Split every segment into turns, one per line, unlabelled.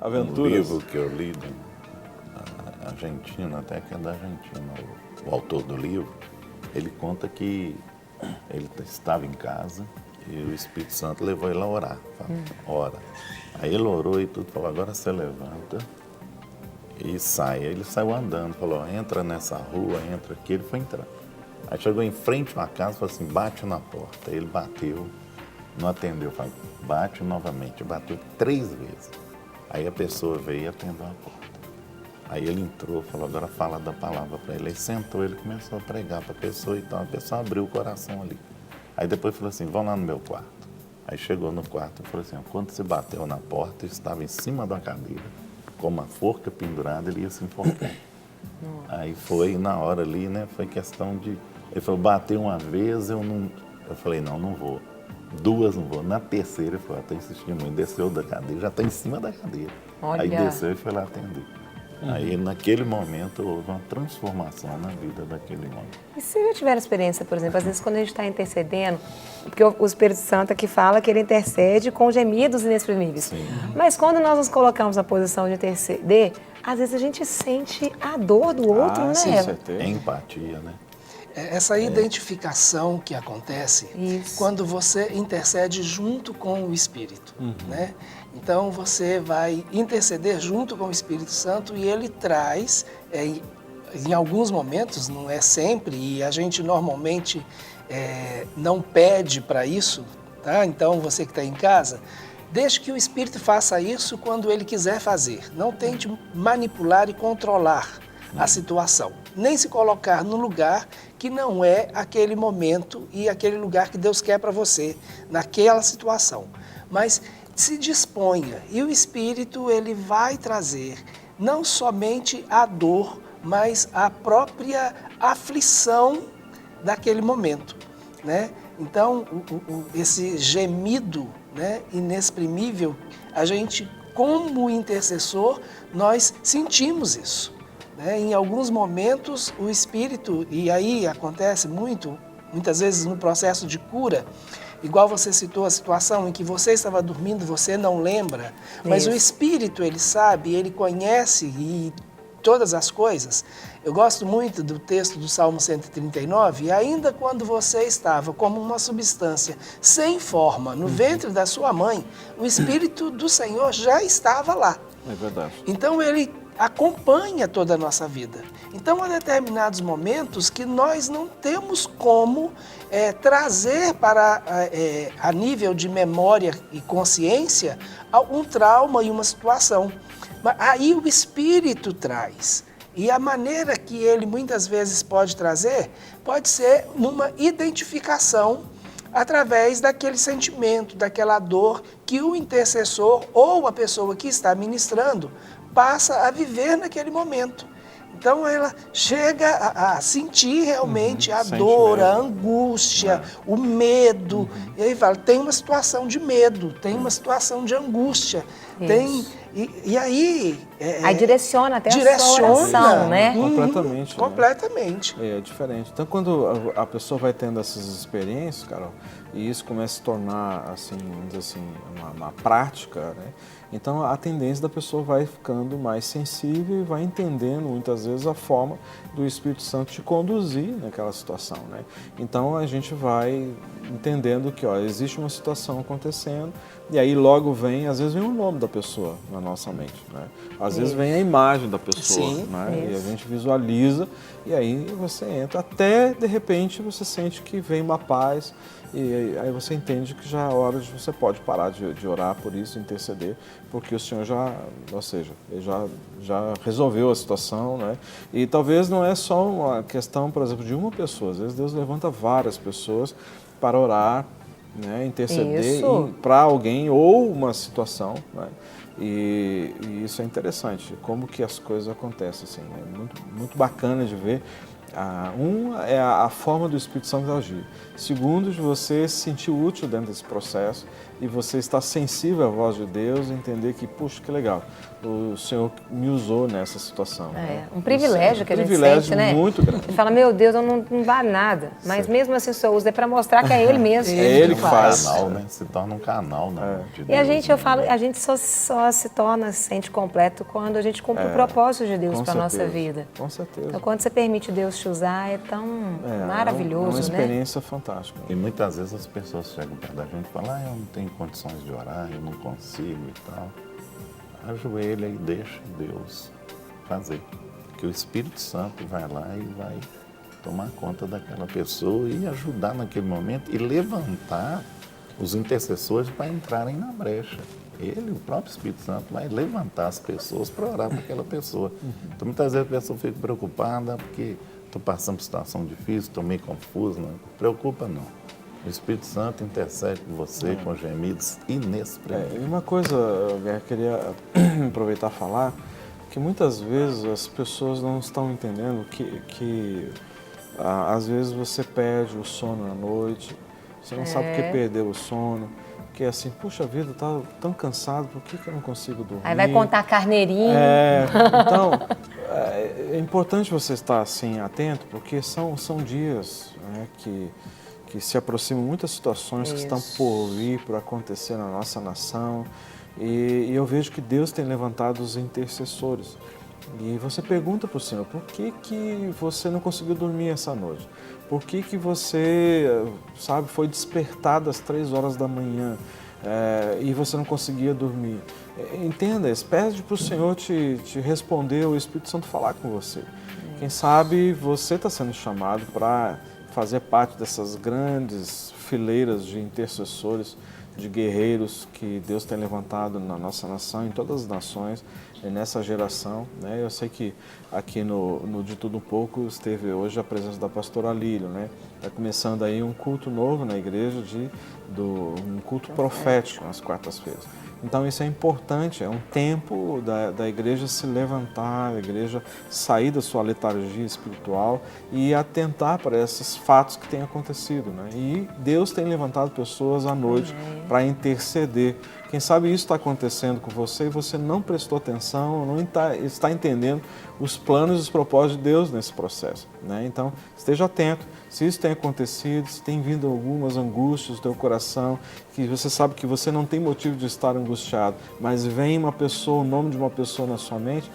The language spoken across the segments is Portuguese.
Aventuras.
livro que eu li, argentino, até que é da Argentina, o autor do livro, ele conta que ele estava em casa e o Espírito Santo levou ele a orar. Falou, ora. Aí ele orou e tudo, falou, agora você levanta e sai. Aí ele saiu andando, falou, entra nessa rua, entra aqui, ele foi entrar. Aí chegou em frente a uma casa e falou assim, bate na porta. Aí ele bateu, não atendeu, falou, bate novamente, bateu 3 vezes. Aí a pessoa veio e atendeu a porta. Aí ele entrou, falou, agora fala da palavra para ele. Aí sentou, ele começou a pregar para a pessoa e tal, a pessoa abriu o coração ali. Aí depois falou assim, vão lá no meu quarto. Aí chegou no quarto e falou assim, quando se bateu na porta, estava em cima da cadeira, com uma forca pendurada, ele ia se enforcar. Aí foi, na hora ali, né, foi questão de... Ele falou, bateu uma vez, eu falei, não vou. 2 não vou. Na terceira, ele falou, tem testemunho, desceu da cadeira, já está em cima da cadeira.
Olha.
Aí desceu e foi lá atender. Aí, naquele momento, houve uma transformação na vida daquele homem.
E se já tiver experiência, por exemplo, às vezes quando a gente está intercedendo, porque o Espírito Santo aqui fala que ele intercede com gemidos inexprimíveis.
Sim.
Mas quando nós nos colocamos na posição de interceder, às vezes a gente sente a dor do outro, né?
sim, certeza.
É empatia, né?
Essa identificação que acontece
Isso.
quando você intercede junto com o Espírito, né? Então você vai interceder junto com o Espírito Santo e ele traz, em alguns momentos, não é sempre, e a gente normalmente não pede para isso, tá? Então você que está em casa, deixe que o Espírito faça isso quando ele quiser fazer. Não tente manipular e controlar a situação, nem se colocar no lugar que não é aquele momento e aquele lugar que Deus quer para você, naquela situação. Mas se disponha e o Espírito ele vai trazer não somente a dor, mas a própria aflição daquele momento, né? Então, esse gemido, né, inexprimível, a gente, como intercessor, nós sentimos isso. Em alguns momentos, o Espírito, e aí acontece muitas vezes no processo de cura, igual você citou a situação em que você estava dormindo, você não lembra, mas o Espírito, ele sabe, ele conhece e todas as coisas. Eu gosto muito do texto do Salmo 139, e ainda quando você estava como uma substância sem forma no ventre da sua mãe, o Espírito do Senhor já estava lá.
É verdade.
Então ele acompanha toda a nossa vida. Então há determinados momentos que nós não temos como trazer para a nível de memória e consciência um trauma e uma situação. Mas aí o Espírito traz. E a maneira que ele muitas vezes pode trazer pode ser numa identificação através daquele sentimento, daquela dor que o intercessor ou a pessoa que está ministrando passa a viver naquele momento. Então ela chega a sentir realmente a dor, a angústia, o medo. E aí fala, tem uma situação de medo, tem uma situação de angústia. Tem, e aí...
Aí direciona até a sua oração, né?
Completamente.
Completamente.
É diferente. Então, quando a pessoa vai tendo essas experiências, Carol, e isso começa a se tornar, assim, vamos dizer assim, uma prática, né? Então, a tendência da pessoa vai ficando mais sensível e vai entendendo, muitas vezes, a forma do Espírito Santo te conduzir naquela situação, né? Então, a gente vai entendendo que, existe uma situação acontecendo e aí logo vem, às vezes vem o nome da pessoa na nossa mente, né? Às vezes vem a imagem da pessoa, né? E a gente visualiza e aí você entra, até de repente você sente que vem uma paz e aí você entende que já é hora de você pode parar de orar por isso, interceder, porque o Senhor ele já resolveu a situação, né? E talvez não é só uma questão, por exemplo, de uma pessoa, às vezes Deus levanta várias pessoas para orar, né? Interceder para alguém ou uma situação, né? E isso é interessante, como que as coisas acontecem, assim, é muito bacana de ver. Um é a forma do Espírito Santo agir. Segundo, de você se sentir útil dentro desse processo e você estar sensível à voz de Deus e entender que, puxa, que legal, o Senhor me usou nessa situação. Né?
Um privilégio que a gente
privilégio
sente, né?
muito grande.
Você fala, meu Deus, eu não vale nada. Mas mesmo assim o Senhor usa para mostrar que é Ele mesmo.
É Ele que faz.
Canal, né? Se torna um canal, né? De
E
Deus,
a gente,
né?
eu falo, a gente só se torna, se sente completo quando a gente cumpre o propósito de Deus
Com
para a nossa
certeza,
vida.
Com certeza.
Então, quando você permite Deus te usar, é tão maravilhoso,
É uma
né?
experiência fantástica.
E muitas vezes as pessoas chegam perto da gente e falam, eu não tenho condições de orar, eu não consigo e tal. Ajoelha e deixa Deus fazer. Que o Espírito Santo vai lá e vai tomar conta daquela pessoa e ajudar naquele momento e levantar os intercessores para entrarem na brecha. Ele, o próprio Espírito Santo, vai levantar as pessoas para orar para aquela pessoa. Então, muitas vezes a pessoa fica preocupada porque estou passando por situação difícil, estou meio confuso. Não preocupa, não. O Espírito Santo intercede com você com gemidos inexprimíveis.
E uma coisa, eu queria aproveitar e falar, que muitas vezes as pessoas não estão entendendo que às vezes você perde o sono à noite, você não sabe por que perdeu o sono, que é assim, puxa vida, tá tão cansado, por que eu não consigo dormir?
Aí vai contar carneirinho.
Então, é importante você estar assim atento, porque são dias, né, que se aproximam muitas situações que estão por vir, por acontecer na nossa nação. E eu vejo que Deus tem levantado os intercessores. E você pergunta para o Senhor, por que você não conseguiu dormir essa noite? Por que você, sabe, foi despertado às 3 horas da manhã e você não conseguia dormir? Entenda, pede para o Senhor te responder, o Espírito Santo falar com você. Quem sabe você está sendo chamado para fazer parte dessas grandes fileiras de intercessores, de guerreiros que Deus tem levantado na nossa nação, em todas as nações, nessa geração. Né? Eu sei que aqui no De Tudo Um Pouco esteve hoje a presença da pastora Lírio. Né? Está começando aí um culto novo na igreja, um culto profético nas quartas-feiras. Então isso é importante, é um tempo da igreja se levantar, a igreja sair da sua letargia espiritual e atentar para esses fatos que têm acontecido. Né? E Deus tem levantado pessoas à noite para interceder. Quem sabe isso está acontecendo com você e você não prestou atenção, não está entendendo os planos e os propósitos de Deus nesse processo. Né? Então, esteja atento. Se isso tem acontecido, se tem vindo algumas angústias no teu coração, que você sabe que você não tem motivo de estar angustiado, mas vem uma pessoa, o nome de uma pessoa na sua mente,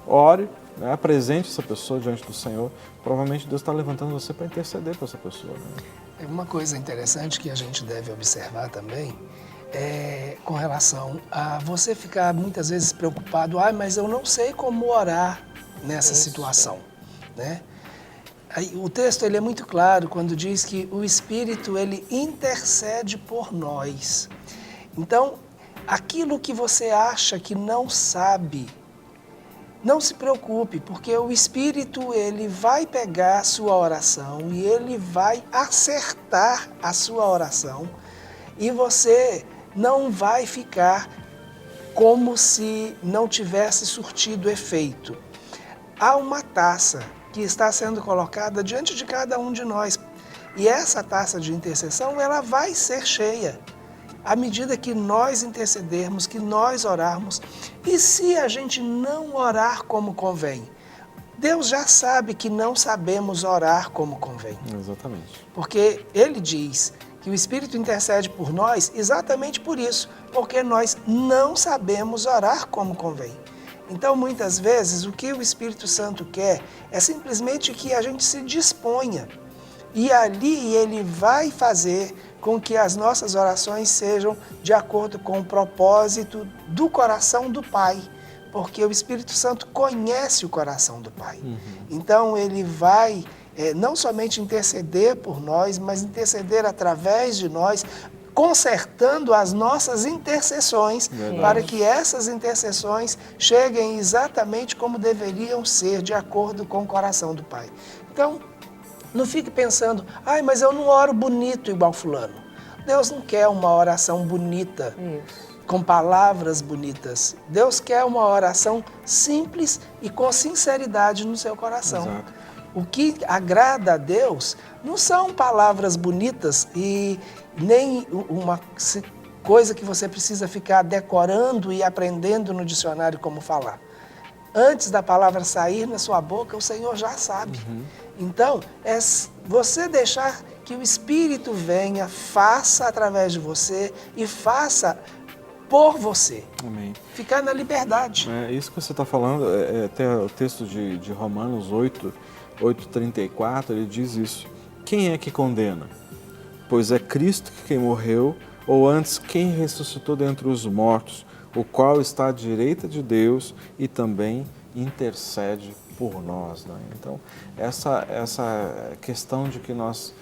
ore, né? Apresente essa pessoa diante do Senhor. Provavelmente Deus está levantando você para interceder por essa pessoa. Né?
Uma coisa interessante que a gente deve observar também com relação a você ficar muitas vezes preocupado, mas eu não sei como orar nessa situação, né? Aí, o texto ele é muito claro quando diz que o Espírito ele intercede por nós. Então, aquilo que você acha que não sabe, não se preocupe, porque o Espírito ele vai pegar a sua oração e ele vai acertar a sua oração e você não vai ficar como se não tivesse surtido efeito. Há uma taça que está sendo colocada diante de cada um de nós. E essa taça de intercessão, ela vai ser cheia à medida que nós intercedermos, que nós orarmos. E se a gente não orar como convém? Deus já sabe que não sabemos orar como convém.
Exatamente.
Porque Ele diz que o Espírito intercede por nós exatamente por isso, porque nós não sabemos orar como convém. Então, muitas vezes, o que o Espírito Santo quer é simplesmente que a gente se disponha. E ali ele vai fazer com que as nossas orações sejam de acordo com o propósito do coração do Pai. Porque o Espírito Santo conhece o coração do Pai. Então, ele vai não somente interceder por nós, mas interceder através de nós, consertando as nossas intercessões, para que essas intercessões cheguem exatamente como deveriam ser, de acordo com o coração do Pai. Então, não fique pensando, mas eu não oro bonito igual fulano. Deus não quer uma oração bonita, com palavras bonitas. Deus quer uma oração simples e com sinceridade no seu coração.
Exato.
O que agrada a Deus não são palavras bonitas e nem coisa que você precisa ficar decorando e aprendendo no dicionário como falar. Antes da palavra sair na sua boca, o Senhor já sabe. Então, é você deixar que o Espírito venha, faça através de você e faça por você.
Amém.
Ficar na liberdade.
Isso que você está falando, até o texto de Romanos 8:34, ele diz isso. Quem é que condena? Pois é Cristo quem morreu, ou antes quem ressuscitou dentre os mortos, o qual está à direita de Deus e também intercede por nós. Né? Então, essa questão de que nós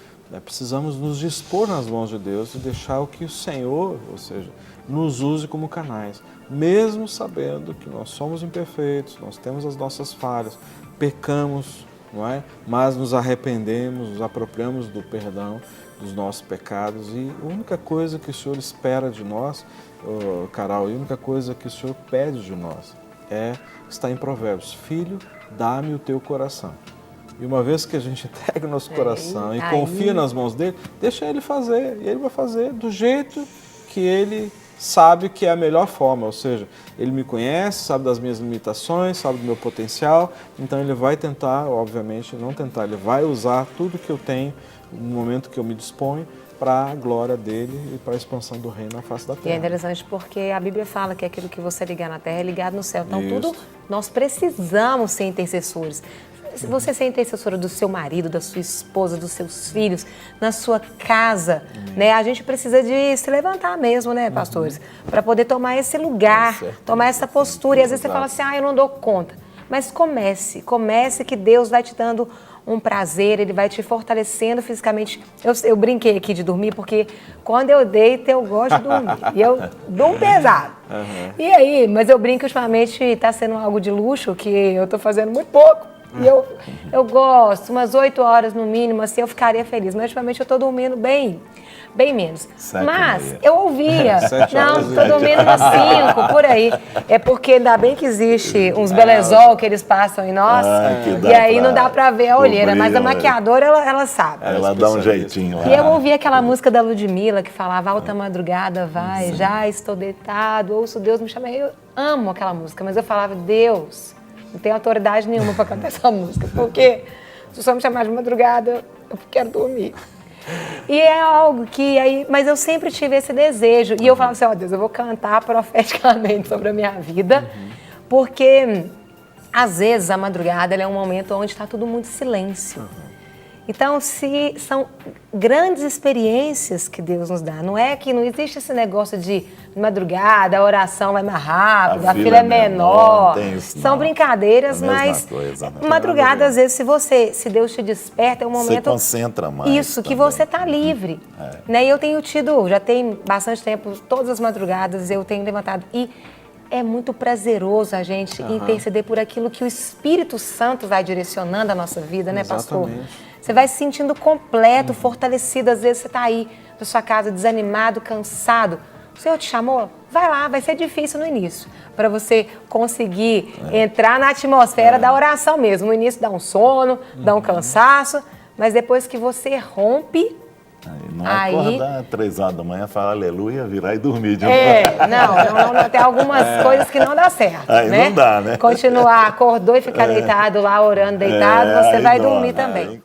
precisamos nos dispor nas mãos de Deus e deixar o que o Senhor, ou seja, nos use como canais, mesmo sabendo que nós somos imperfeitos, nós temos as nossas falhas, pecamos, não é? Mas nos arrependemos, nos apropriamos do perdão dos nossos pecados e a única coisa que o Senhor espera de nós, Carol, e a única coisa que o Senhor pede de nós está em Provérbios: Filho, dá-me o teu coração. E uma vez que a gente entrega o nosso coração e confia nas mãos dele, deixa ele fazer, e ele vai fazer do jeito que ele sabe que é a melhor forma, ou seja, ele me conhece, sabe das minhas limitações, sabe do meu potencial, então ele vai tentar, obviamente, não tentar, ele vai usar tudo que eu tenho no momento que eu me disponho para a glória dele e para a expansão do reino na face da terra.
E é interessante porque a Bíblia fala que aquilo que você ligar na terra é ligado no céu. Então, tudo nós precisamos ser intercessores. Se você ser intercessora do seu marido, da sua esposa, dos seus filhos, na sua casa, né? A gente precisa de se levantar mesmo, né, pastores? Para poder tomar esse lugar, tomar essa postura. E às vezes você fala assim, eu não dou conta. Mas comece que Deus vai te dando um prazer, Ele vai te fortalecendo fisicamente. Eu brinquei aqui de dormir, porque quando eu deito, eu gosto de dormir. E eu durmo pesado. E aí, mas eu brinco que ultimamente está sendo algo de luxo, que eu estou fazendo muito pouco. E eu gosto, umas 8 horas no mínimo, assim, eu ficaria feliz. Mas ultimamente eu estou dormindo bem menos. Mas eu ouvia, não, estou dormindo umas 5, por aí. É porque ainda bem que existe uns belezol que eles passam em nós, e aí não dá pra ver a olheira, mas a maquiadora, ela sabe.
Ela dá um jeitinho lá.
E eu ouvi aquela música da Ludmilla que falava, alta madrugada vai, já estou deitado, ouço Deus me chamar. Eu amo aquela música, mas eu falava, Deus, não tenho autoridade nenhuma para cantar essa música, porque se o senhor me chamar de madrugada, eu quero dormir. E é algo que aí, mas eu sempre tive esse desejo. E eu falava assim, Deus, eu vou cantar profeticamente sobre a minha vida, porque às vezes a madrugada ela é um momento onde está tudo muito silêncio. Então, se são grandes experiências que Deus nos dá. Não é que não existe esse negócio de madrugada, a oração vai mais rápido, a fila é menor. São brincadeiras, mas madrugada, às vezes, se Deus te desperta, é um momento...
Você concentra mais.
Isso, que você está livre. Né? E eu tenho já tem bastante tempo, todas as madrugadas eu tenho levantado. E é muito prazeroso a gente interceder por aquilo que o Espírito Santo vai direcionando a nossa vida, né, pastor? Você vai se sentindo completo, fortalecido. Às vezes você está aí na sua casa desanimado, cansado. O Senhor te chamou? Vai lá, vai ser difícil no início. Para você conseguir entrar na atmosfera da oração mesmo. No início dá um sono, dá um cansaço, mas depois que você rompe...
Não acordar 3 horas da manhã, falar aleluia, virar e dormir de novo.
Não, tem algumas coisas que não dá certo.
Aí
né?
não dá, né?
Continuar, acordou e ficar deitado lá, orando deitado, você vai dormir também.